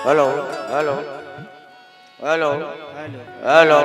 Hello hello hello hello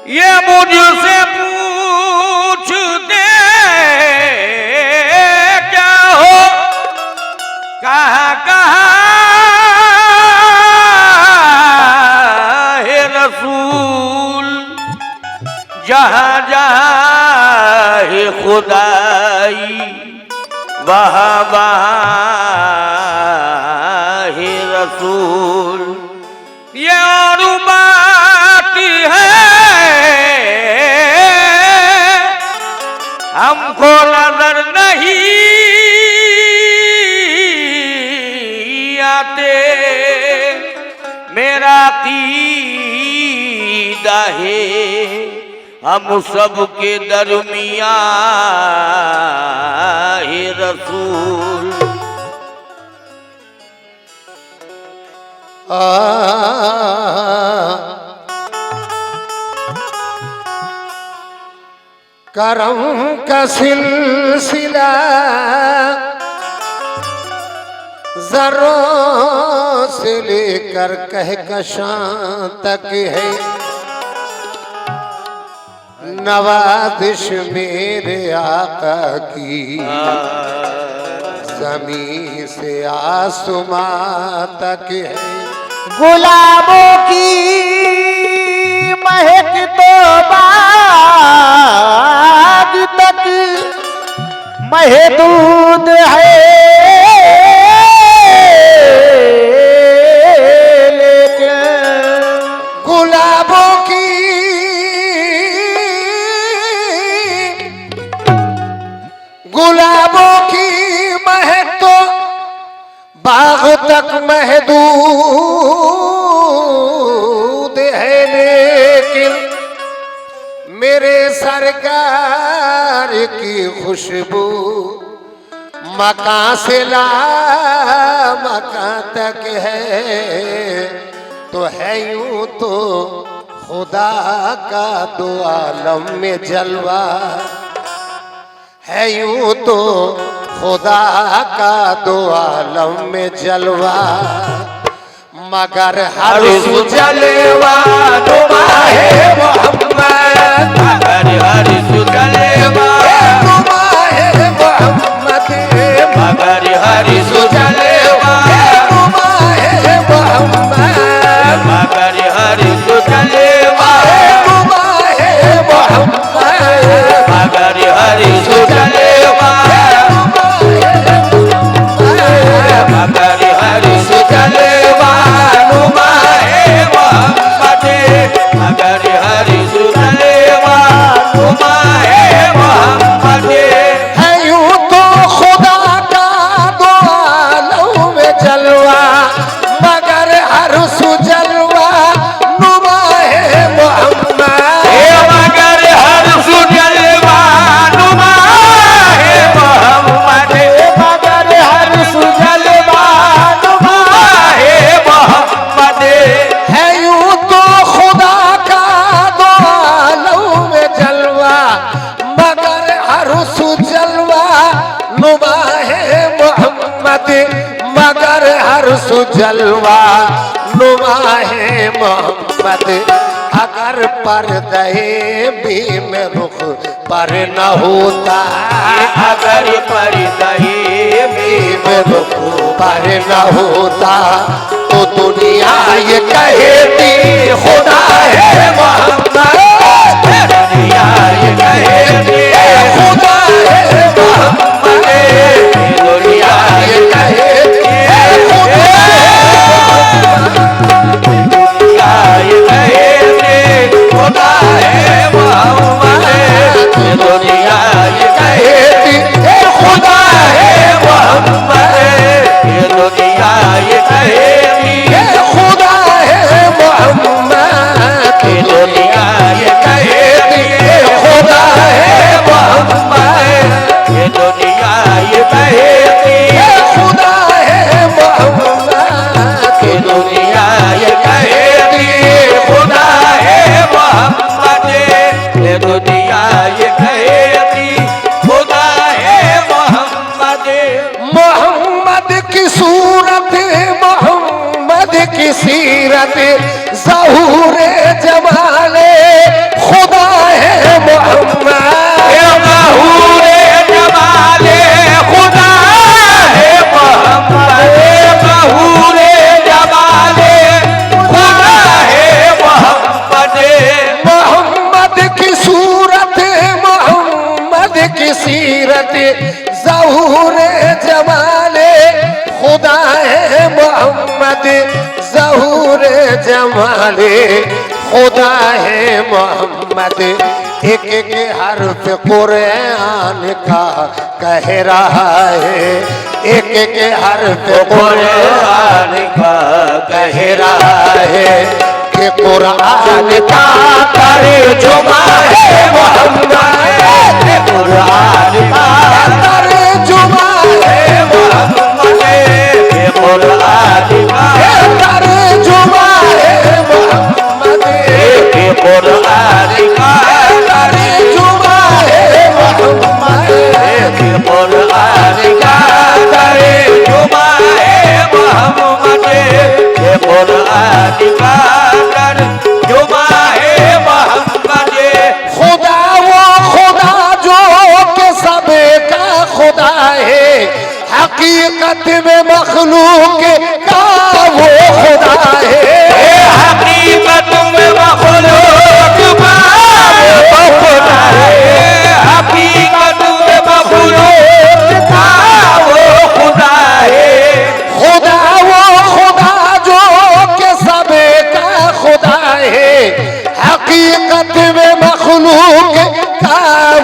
ये मुझसे पूछ दे क्या हो कहाँ है रसूल, जहाँ जहाँ है खुदाई वहाँ वहाँ है रसूल। ये और बात है हमको नजर नहीं आते, मेरा कीदा है हम सब के दरमियाँ है रसूल। करम का सिलसिला ज़र्रों से लेकर कहकशां तक है, नवाज़िश मेरे आका की ज़मीन से आसमां तक है। गुलाबों की महक तो बाग तक महदूद है, लेकिन गुलाबों की महक तो बाग तक महदूद है, लेकिन मेरे सरकार की खुशबू मकान से ला मकान तक है। तो है यूं तो खुदा का दो आलम में जलवा, है यूं तो खुदा का दो आलम में जलवा, मगर हर सुजलवा नुमा है मोहम्मद, मगर हर सुजलवा नुमा है मोहम्मद, मगर हर सुजलवा नुमा है मोहम्मद, मगर हर सुजलवा नुमा है मोहम्मद, मगर हर सुजलवा मगर हर सुजलवा नुमा है मोहम्मद, मगर हर सुजलवा नुमा है मोहम्मद। है यूं तो खुदा का दो आलम में जलवा, मगर हर सुजलवा नुमा है मोहम्मद, मगर हर सुजलवा नुमा है मोहम्मद, मगर हर सुजलवा नुमा है मोहम्मद। है यूं तो खुदा का दो आलम में जलवा, मगर हर सुजलवा नुमा है मोहम्मद, मगर हर सुजलवा नुमा है मोहम्मद। अगर पर्दे भी में रुख पर न होता, अगर पर्दे भी में रुख पर न होता, तो दुनिया ये कहती खुदा है मोहम्मद, दुनिया ये कहती खुदा है मोहम्मद, जमाले खुदा है मोहम्मद। एक एक हर्फ कुरान का कह रहा है, एक एक हर्फ कुरान का कह रहा है कि कुरान का तर्जुमा है मोहम्मद। कुरान का तर्जुमा है मोहम्मद। कुरान का तर्जुमा है मोहम्मद। कुरान का तर्जुमा है मोहम्मद। कुरान का तर्जुमा है मोहम्मद। कुरान का तर्जुमा है मोहम्मद। खुदा वो खुदा जो के सब का खुदा है, हकीकत में मखलूक का वो खुदा है। हकीकत में मखलूक का वो खुदा है। हकीकत में मखलूक का वो खुदा है। खुदा वो खुदा जो के सब का खुदा है, हकीकत में मखलूक का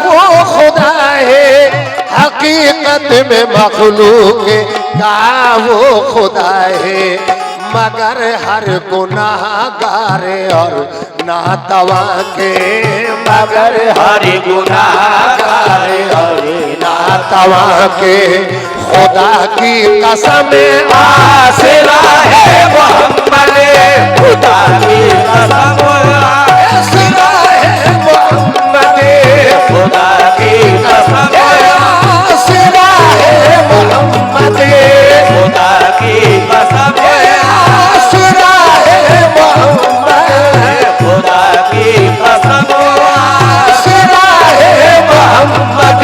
वो खुदा है। हकीकत में मखलूक का वो खुदा है। मगर हर गुनाहगार और नातवा के, मगर हर गुनाहगार और नातवा के खुदा की कसम आसरा है मोहम्मद। खुदा की कसम आसरा है मोहम्मद। खुदा की कसम आसरा है मोहम्मद। खुदा की कसम आसरा है मोहम्मद। खुदा की कसम आसरा है मोहम्मद।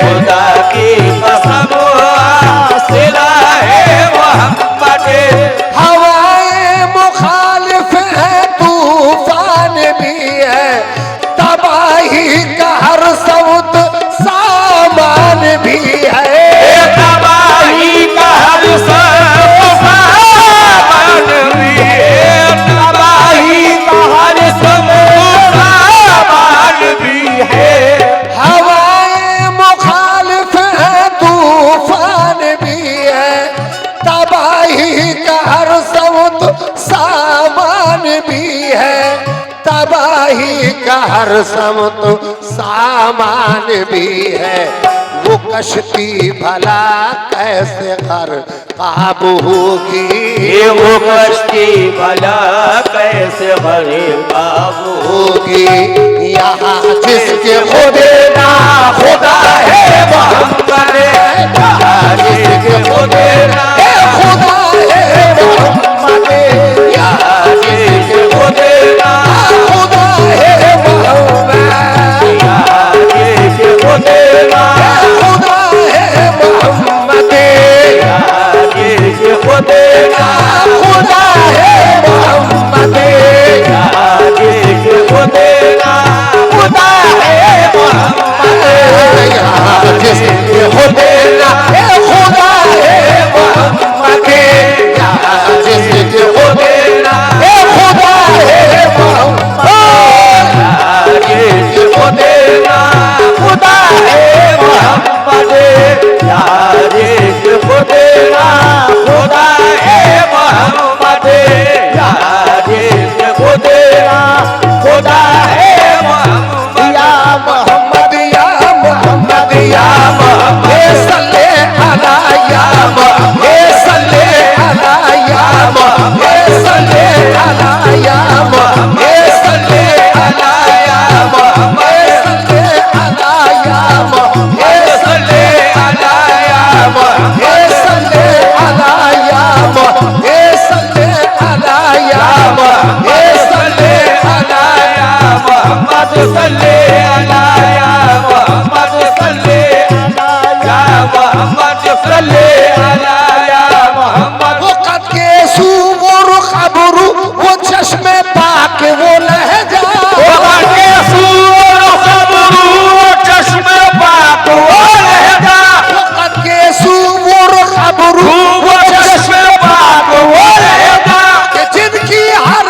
खुदा की कसम आसरा है मोहम्मद। हवाएं मुखालिफ है, तूफान भी है, तबाही का हर सवत सामान भी है। तबाही का हर सवत सामान भी है। तबाही का हर सवत सामान भी है। हवाएं मुखालिफ है, तूफान भी है, तबाही का हर सवत सामान भी है। तबाही का हर सवत सामान भी है। वो कश्ती भला कैसे कर काबू होगी। वो कश्ती भला कैसे भरे काबू होगी। यहाँ जिसके खुदा ना खुदा है मोहम्मद। यहाँ जिसके खुदा ना खुदा है मोहम्मद। यहाँ जिसके खुदा ना खुदा है मोहम्मद। यहाँ जिसके खुदा ना खुदा है मोहम्मद। यहाँ जिसके खुदा ना खुदा है मोहम्मद। यहाँ जिसके खुदा ना खुदा है मोहम्मद। यहाँ जिसके खुदा ना खुदा है मोहम्मद। यहाँ जिसके खुदा ना खुदा है मोहम्मद। यहाँ जिसके खुदा ना खुदा है मोहम्मद। यहाँ जिसके खुदा ना खुदा है मोहम्मद। यहाँ जिसके खुदा ना खुदा है मोहम्मद। या मोहम्मद या मोहम्मद या मोहम्मद सल्ले अला या मोहम्मद सल्ले अला या मोहम्मद सल्ले अला या मोहम्मद सल्ले अला या मोहम्मद सल्ले अला या मोहम्मद सल्ले अला या मोहम्मद सल्ले अला या मोहम्मद सल्ले अला या मोहम्मद सल्ले अला या मोहम्मद सल्ले अला या मोहम्मद सल्ले अला या मोहम्मद सल्ले अला या मोहम्मद। वक़्त के सूर खबरू वो चश्मे पाक वो लहजा। वक़्त के सूर खबरू वो चश्मे पाक वो लहजा। वक़्त के सूर खबरू वो चश्मे पाक वो लहजा। जिनकी हर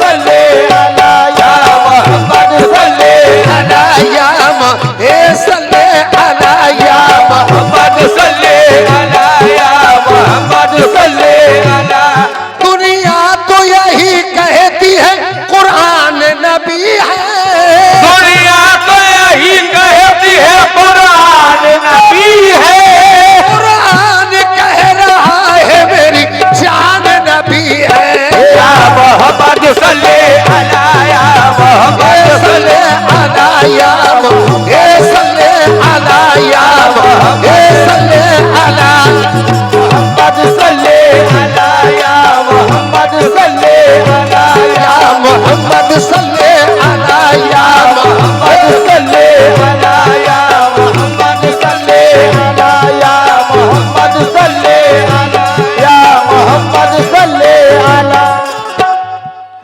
सल्ले अला या मोहम्मद सल्ले अला या मोहम्मद सल्ले अला या मोहम्मद सल्ले अला या मोहम्मद सल्ले अला या मोहम्मद सल्ले अला।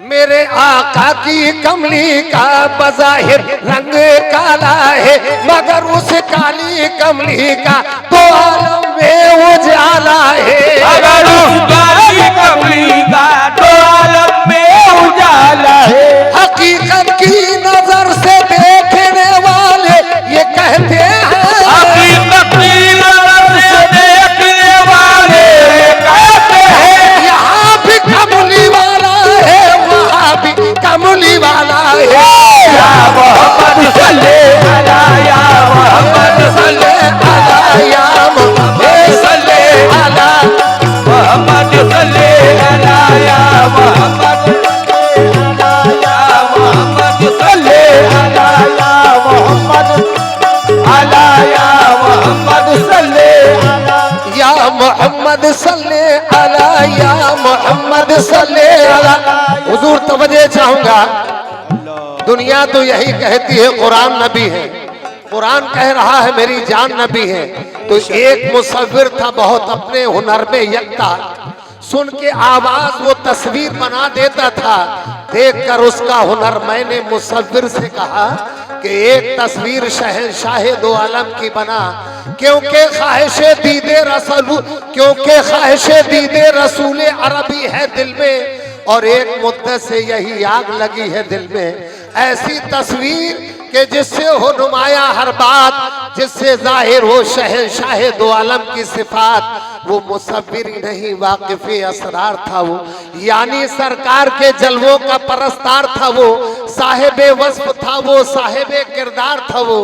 मेरे आका की कमली का बज़ाहिर रंग काला है, मगर उस काली कमली का तो आलम में उजाला है। अगर उस काली कमली का तो आलम में उजाला है। हकीकत की नजर से देखने वाले ये कहते हैं, हकीकत की नजर से देखने वाले ये कहते हैं, यहाँ भी कमली वाला है वहाँ भी कमली वाला है। या मोहम्मद सल्ले अला या मोहम्मद सल्ले अला या मोहम्मद सल्ले अला मोहम्मद सल्ले अला या मोहम्मद सल्ले अला या मोहम्मद अला या मोहम्मद सल्ले अला। या मोहम्मद सल्ले अला या मोहम्मद सल्ले अला। हुजूर तवज्जो चाहूंगा, दुनिया तो यही कहती है कुरान नबी है, कुरान कह रहा है मेरी जान नबी है। तो एक मुसव्विर था बहुत अपने हुनर में यकता, सुन के आवाज वो तस्वीर बना देता था। देखकर उसका हुनर मैंने मुसव्विर से कहा कि एक तस्वीर शहंशाह दो आलम की बना, क्योंकि ख्वाहिशे दीदे रसूल, क्योंकि ख्वाहिशे दीदे रसूल अरबी है दिल में, और एक मुद्दे से यही आग लगी है दिल में। ऐसी तस्वीर कि जिससे हो नुमाया हर बात, जिससे जाहिर हो शहंशाह दो आलम की सिफात। वो मुसव्विर ही नहीं वाकिफ़े असरार था वो, यानी सरकार के जलवों का परस्तार था वो, साहिबे वस्फ था वो, साहिबे किरदार था वो।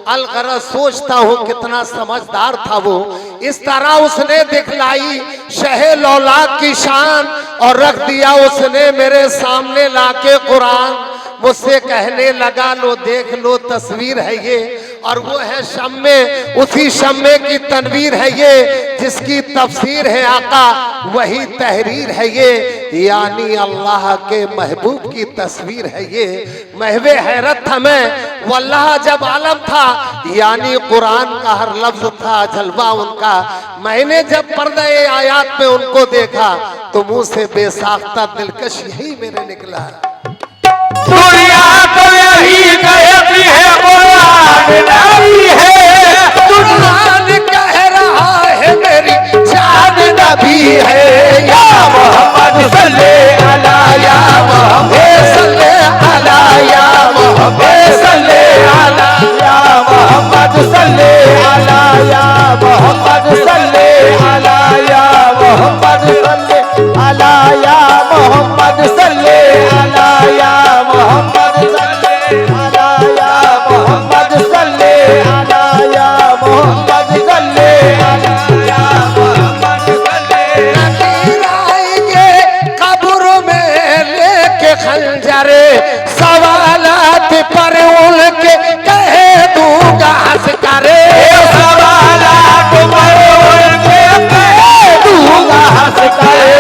अलगरज सोचता हूँ कितना समझदार था वो। इस तरह उसने दिखलाई शहे लौलाक की शान, और रख दिया उसने मेरे सामने लाके कुरान। मुझसे कहने लगा लो देख लो तस्वीर है ये, और वो है शम्मे, उसी शम्मे की तनवीर है ये, जिसकी तफसीर है आका वही तहरीर है ये, यानी अल्लाह के महबूब की तस्वीर है ये। महवे हैरत था मैं वल्लाह जब आलम था, यानी कुरान का हर लफ्ज था जलवा उनका। मैंने जब पर्दे आयात में उनको देखा तो मुंह से बेसाख्ता दिलकश यही मेरे निकला। दुनिया तो यही कहती है कुरान नबी है, कुरान कह रहा है मेरी जान नबी है। या मोहम्मद सल्ले अला या मोहम्मद सल्ले अला या मोहम्मद सल्ले अला या मोहम्मद सल्ले अला या मोहम्मद सल्ले अला या मोहम्मद सल्ले अला या मोहम्मद सल्ले अला या मोहम्मद सल्ले अला या मोहम्मद सल्ले अला या मोहम्मद सल्ले अला या मोहम्मद सल्ले। नबी आएंगे कब्र में लेके खंजर, सवालात पर उनके कह दूंगा हंस करे। सवालात पर उनके कह दूंगा हंस करे,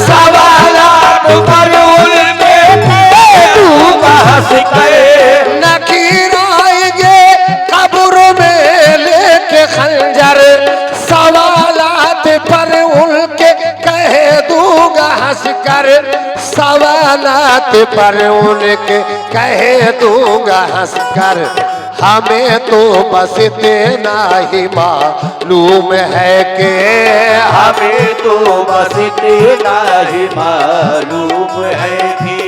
सवालात पर उनके कह दूंगा हंस करे। नकीर आएंगे कब्र में लेके खंजर, सवालात पर उनके कह दूंगा हंस कर, सवालात पर उनके कह दूंगा हंस कर। हमें तो बस इतना ही मालूम है कि हमें तो बस इतना ही मालूम है कि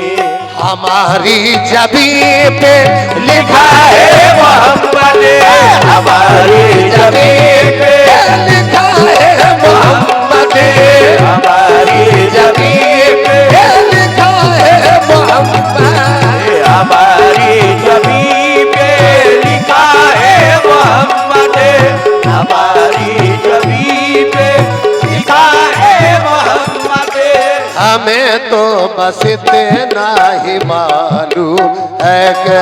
हमारी जबीन पे लिखा है मोहम्मद, हमारी जमीन पे लिखा है मोहम्मद, हमारी जमीन पे लिखा है मोहम्मद। हमारी जमीन पे लिखा है मोहम्मद, हमारी जमीन पे लिखा है मोहम्मद। हमें तो बस इतना ही मालूम है कि